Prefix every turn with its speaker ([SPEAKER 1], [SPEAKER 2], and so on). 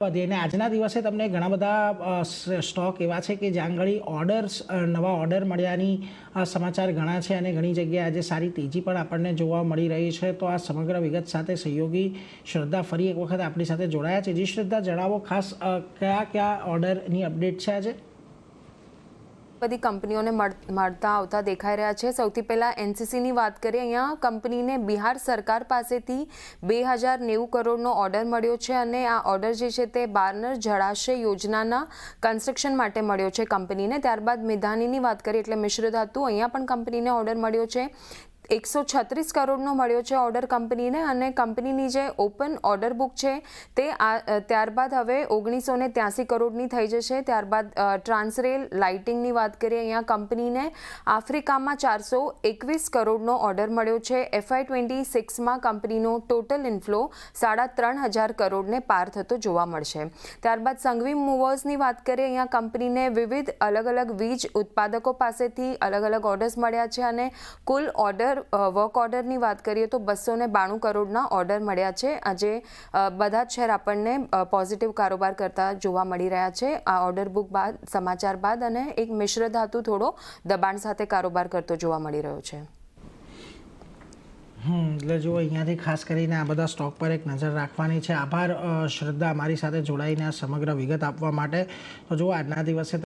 [SPEAKER 1] અને આજના દિવસે તમને ઘણા બધા સ્ટોક એવા છે કે જ્યાં આગળ ઓર્ડર્સ નવા ઓર્ડર મળ્યાની સમાચાર ઘણા છે અને ઘણી જગ્યાએ આજે સારી તેજી પણ આપણને જોવા મળી રહી છે. તો આ સમગ્ર વિગત સાથે સહયોગી શ્રદ્ધા ફરી એક વખત આપણી સાથે જોડાયા છે. જી શ્રદ્ધા, જણાવો ખાસ કયા ઓર્ડરની અપડેટ છે આજે?
[SPEAKER 2] બધી કંપનીઓને મળતા આવતા દેખાઈ રહ્યા છે. સૌથી પહેલાં એનસીસીની વાત કરીએ. અહીંયા કંપનીને બિહાર સરકાર પાસેથી 2090 કરોડનો ઓર્ડર મળ્યો છે અને આ ઓર્ડર જે છે તે બારનર જળાશય યોજનાના કન્સ્ટ્રક્શન માટે મળ્યો છે કંપનીને. ત્યારબાદ મિધાનીની વાત કરીએ એટલે મિશ્ર ધાતુ, અહીંયા પણ કંપનીને ઓર્ડર મળ્યો છે. 136 કરોડનો મળ્યો છે ઓર્ડર કંપનીને અને કંપનીની જે ઓપન ઓર્ડર બુક છે તે ત્યારબાદ હવે 1983 કરોડની થઈ જશે. ત્યારબાદ ટ્રાન્સરેલ લાઇટિંગની વાત કરીએ. અહીંયા કંપનીને આફ્રિકામાં 421 કરોડનો ઓર્ડર મળ્યો છે. FY26માં કંપનીનો ટોટલ ઇનફ્લો 3500 કરોડને પાર થતો જોવા મળશે. ત્યારબાદ સંઘવી મૂવર્સની વાત કરીએ. અહીંયા કંપનીને વિવિધ અલગ અલગ વીજ ઉત્પાદકો પાસેથી અલગ અલગ ઓર્ડર્સ મળ્યા છે અને કુલ ઓર્ડર વર્ક ઓર્ડરની વાત કરીએ તો 292 કરોડના ઓર્ડર મળ્યા છે. આજે બધા જ શેર આપણને પોઝિટિવ કારોબાર કરતા જોવા મળી રહ્યા છે આ ઓર્ડર બુક બાદ, સમાચાર બાદ, અને એક મિશ્ર ધાતુ થોડો દબાણ સાથે કારોબાર કરતો જોવા મળી રહ્યો છે.
[SPEAKER 1] એટલે જો અહીંયાથી ખાસ કરીને આ બધા સ્ટોક પર એક નજર રાખવાની છે. આભાર શ્રદ્ધા, અમારી સાથે જોડાઈને આ સમગ્ર વિગત આપવા માટે. તો જો આજના દિવસે